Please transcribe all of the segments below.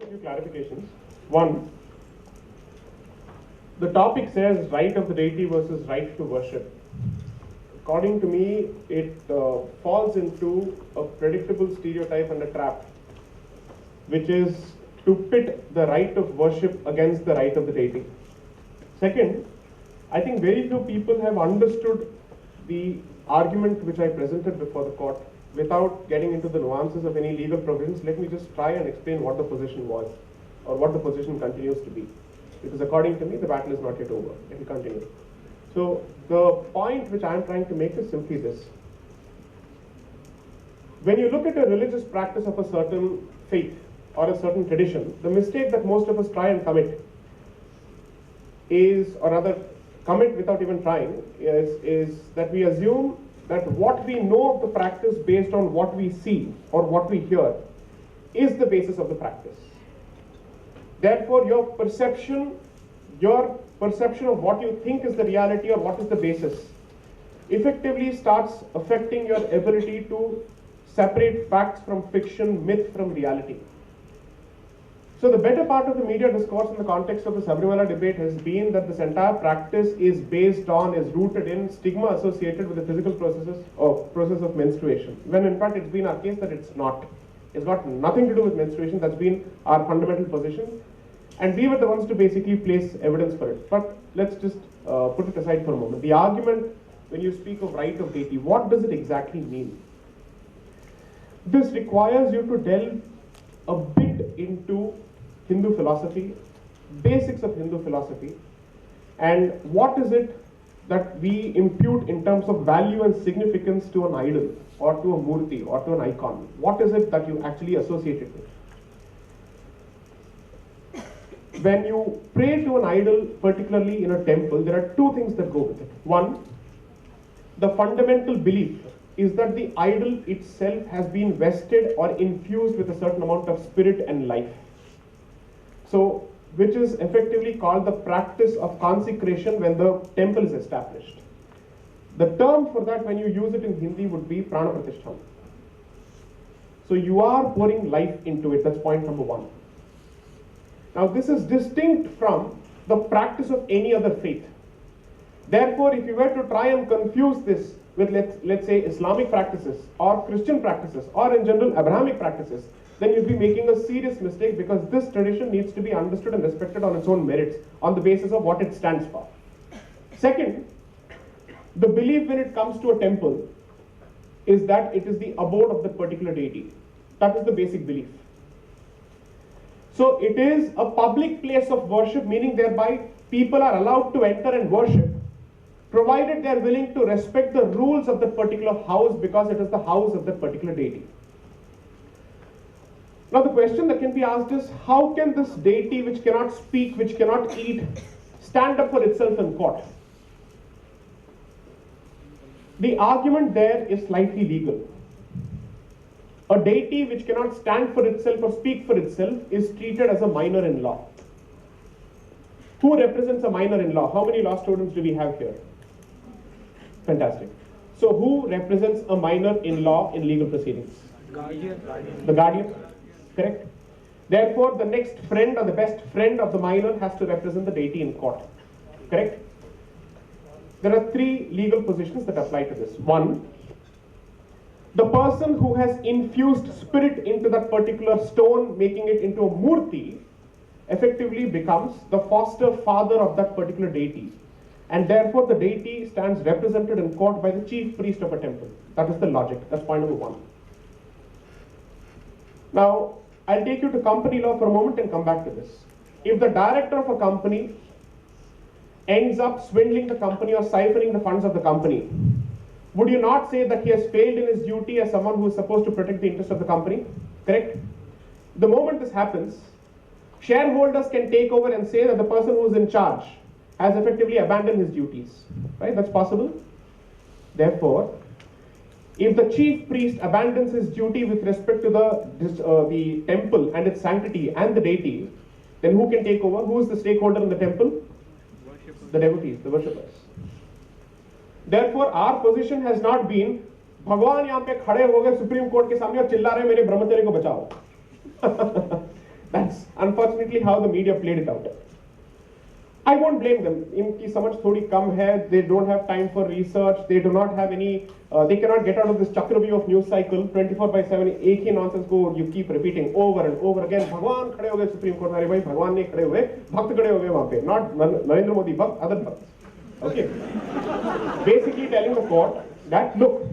a few clarifications. One, the topic says right of the deity versus right to worship. According to me, it falls into a predictable stereotype and a trap, which is to pit the right of worship against the right of the deity. Second, I think very few people have understood the argument which I presented before the court. Without getting into the nuances of any legal provisions, let me just try and explain what the position was, or what the position continues to be. Because according to me, the battle is not yet over. It will continue. So the point which I am trying to make is simply this. When you look at a religious practice of a certain faith or a certain tradition, the mistake that most of us try and commit is, or rather commit without even trying, is that we assume that what we know of the practice based on what we see or what we hear is the basis of the practice. Therefore, your perception of what you think is the reality or what is the basis effectively starts affecting your ability to separate facts from fiction, myth from reality. So the better part of the media discourse in the context of the Sabarimala debate has been that this entire practice is rooted in stigma associated with the physical process of menstruation, when in fact it's been our case that it's not. It's got nothing to do with menstruation. That's been our fundamental position, and we were the ones to basically place evidence for it. But let's just put it aside for a moment. The argument, when you speak of right of deity, what does it exactly mean? This requires you to delve a bit into Hindu philosophy, basics of Hindu philosophy, and what is it that we impute in terms of value and significance to an idol or to a murti or to an icon. What is it that you actually associate it with? When you pray to an idol, particularly in a temple, there are two things that go with it. One, the fundamental belief is that the idol itself has been vested or infused with a certain amount of spirit and life. So, which is effectively called the practice of consecration when the temple is established. The term for that, when you use it in Hindi, would be prana pratishtha. So you are pouring life into it. That's point number one. Now this is distinct from the practice of any other faith. Therefore, if you were to try and confuse this with let's say Islamic practices or Christian practices or in general Abrahamic practices, then you'll be making a serious mistake, because this tradition needs to be understood and respected on its own merits, on the basis of what it stands for. Second, the belief when it comes to a temple is that it is the abode of the particular deity. That is the basic belief. So it is a public place of worship, meaning thereby people are allowed to enter and worship, provided they are willing to respect the rules of that particular house, because it is the house of that particular deity. Now the question that can be asked is, how can this deity which cannot speak, which cannot eat, stand up for itself in court? The argument there is slightly legal. A deity which cannot stand for itself or speak for itself is treated as a minor-in-law. Who represents a minor-in-law? How many law students do we have here? Fantastic. So who represents a minor-in-law in legal proceedings? Guardian. The guardian. Correct. Therefore, the next friend or the best friend of the minor has to represent the deity in court. Correct? There are three legal positions that apply to this. One, the person who has infused spirit into that particular stone, making it into a murti, effectively becomes the foster father of that particular deity. And therefore, the deity stands represented in court by the chief priest of a temple. That is the logic. That's point number one. Now, I'll take you to company law for a moment and come back to this. If the director of a company ends up swindling the company or siphoning the funds of the company, would you not say that he has failed in his duty as someone who is supposed to protect the interest of the company? Correct? The moment this happens, shareholders can take over and say that the person who is in charge has effectively abandoned his duties. Right? That's possible. Therefore, if the chief priest abandons his duty with respect to the temple and its sanctity and the deity, then who can take over? Who is the stakeholder in the temple? The devotees, the worshippers. Therefore, our position has not been, भगवान यहाँ पे खड़े हो गए supreme court के सामने और चिल्ला रहे मेरे ब्रह्मचर्य को बचाओ. Unfortunately, how the media played it out. I won't blame them. इनकी समझ थोड़ी कम है. They don't have time for research. They do not have any. They cannot get out of this chakravyuh of news cycle. 24/7 एक ही nonsense को you keep repeating over and over again. भगवान खड़े हो गए सुप्रीम कोर्ट में. अरे भाई भगवान नहीं खड़े हुए, भक्त खड़े हो गए वहाँ पे. Not नरेंद्र मोदी भक्त, other भक्त. Okay. Basically telling the court that look,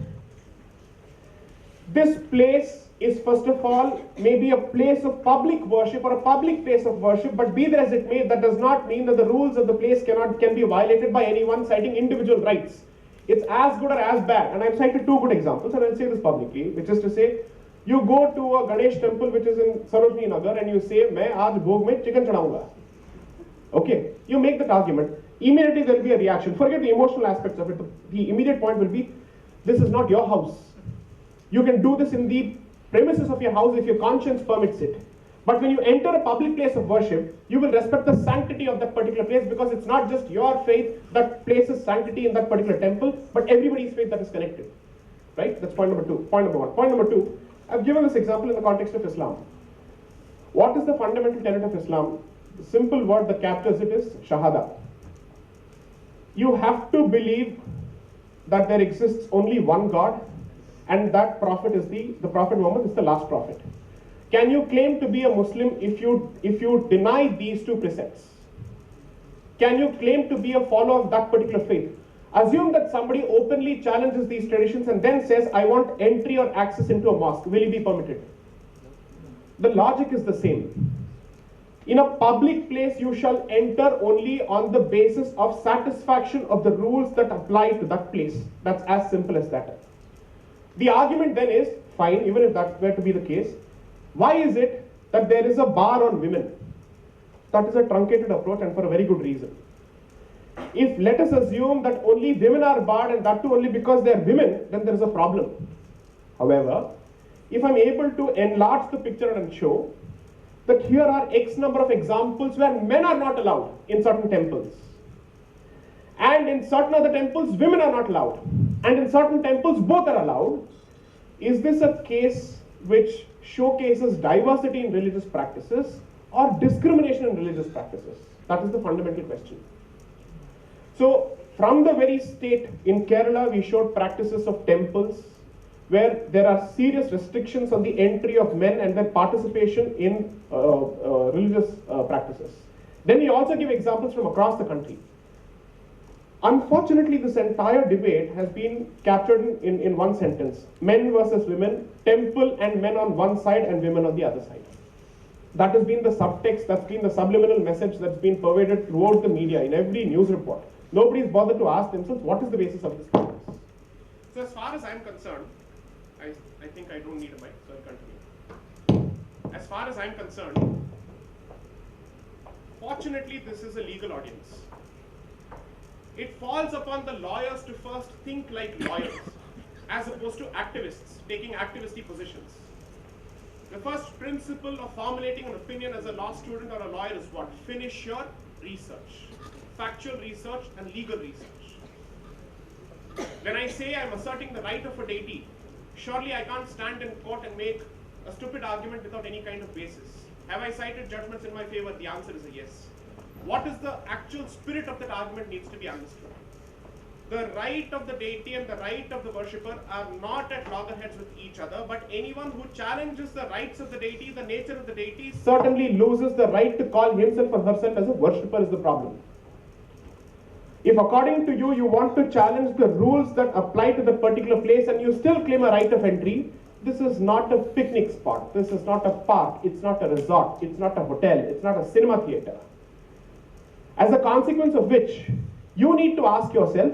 this place is first of all maybe a place of public worship or a public place of worship, but be that as it may, that does not mean that the rules of the place can be violated by anyone citing individual rights. It's as good or as bad, and I've cited two good examples, and I'll say this publicly, which is to say, you go to a Ganesh temple which is in Sarojini Nagar and you say, मैं आज भोग में chicken चढ़ाऊंगा. Okay, you make that argument. Immediately there will be a reaction. Forget the emotional aspects of it. The immediate point will be, this is not your house. You can do this in the premises of your house if your conscience permits it. But when you enter a public place of worship, you will respect the sanctity of that particular place, because it's not just your faith that places sanctity in that particular temple, but everybody's faith that is connected. Right? That's point number two. Point number one. Point number two, I've given this example in the context of Islam. What is the fundamental tenet of Islam? The simple word that captures it is shahada. You have to believe that there exists only one God, and that prophet is the Prophet Muhammad is the last prophet. Can you claim to be a Muslim if you deny these two precepts? Can you claim to be a follower of that particular faith? Assume that somebody openly challenges these traditions and then says, I want entry or access into a mosque. Will he be permitted? The logic is the same. In a public place, you shall enter only on the basis of satisfaction of the rules that apply to that place. That's as simple as that. The argument then is, fine, even if that were to be the case, why is it that there is a bar on women? That is a truncated approach, and for a very good reason. If let us assume that only women are barred, and that too only because they are women, then there is a problem. However, if I'm able to enlarge the picture and show that here are X number of examples where men are not allowed in certain temples, and in certain other temples women are not allowed, and in certain temples both are allowed, is this a case which showcases diversity in religious practices or discrimination in religious practices? That is the fundamental question. So from the very state in Kerala, we showed practices of temples where there are serious restrictions on the entry of men and their participation in religious practices. Then we also give examples from across the country. Unfortunately, this entire debate has been captured in one sentence: men versus women, temple and men on one side and women on the other side. That has been the subtext, that's been the subliminal message that's been pervaded throughout the media, in every news report. Nobody's bothered to ask themselves, what is the basis of this practice? So as far as I'm concerned, I think I don't need a mic, so I'll continue. As far as I'm concerned, fortunately this is a legal audience. It falls upon the lawyers to first think like lawyers, as opposed to activists taking activisty positions. The first principle of formulating an opinion as a law student or a lawyer is what? Finish your research. Factual research and legal research. When I say I'm asserting the right of a deity, surely I can't stand in court and make a stupid argument without any kind of basis. Have I cited judgments in my favor? The answer is a yes. What is the actual spirit of that argument needs to be understood. The right of the deity and the right of the worshipper are not at loggerheads with each other, but anyone who challenges the rights of the deity, the nature of the deity, certainly loses the right to call himself or herself as a worshipper is the problem. If according to you, you want to challenge the rules that apply to the particular place and you still claim a right of entry, this is not a picnic spot, this is not a park, it's not a resort, it's not a hotel, it's not a cinema theater. As a consequence of which, you need to ask yourself,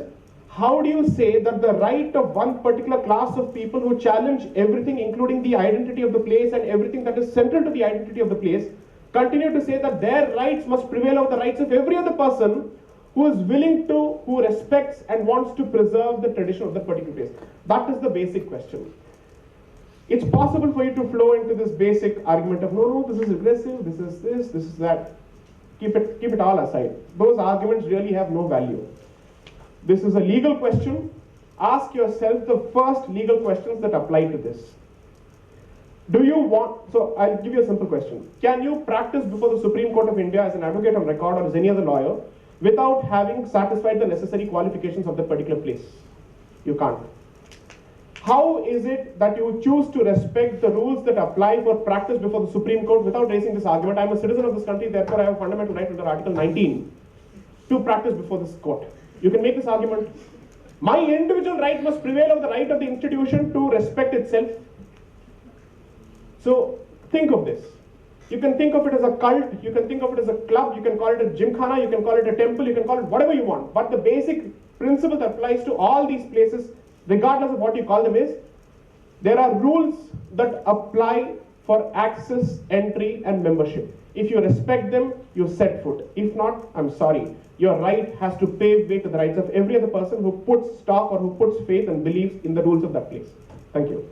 how do you say that the right of one particular class of people who challenge everything, including the identity of the place and everything that is central to the identity of the place, continue to say that their rights must prevail over the rights of every other person who is willing to, who respects and wants to preserve the tradition of that particular place? That is the basic question. It's possible for you to flow into this basic argument of, no, this is regressive, this is this, this is that. Keep it all aside. Those arguments really have no value. This is a legal question. Ask yourself the first legal questions that apply to this. Do you want, so I'll give you a simple question. Can you practice before the Supreme Court of India as an advocate on record or as any other lawyer without having satisfied the necessary qualifications of that particular place? You can't. How is it that you choose to respect the rules that apply for practice before the Supreme Court without raising this argument? I'm a citizen of this country, therefore I have a fundamental right under Article 19 to practice before this court. You can make this argument. My individual right must prevail over the right of the institution to respect itself. So think of this. You can think of it as a cult, you can think of it as a club, you can call it a gymkhana, you can call it a temple, you can call it whatever you want. But the basic principle that applies to all these places, regardless of what you call them, is there are rules that apply for access, entry, and membership. If you respect them, you set foot. If not, I'm sorry. Your right has to pave way to the rights of every other person who puts stock or who puts faith and believes in the rules of that place. Thank you.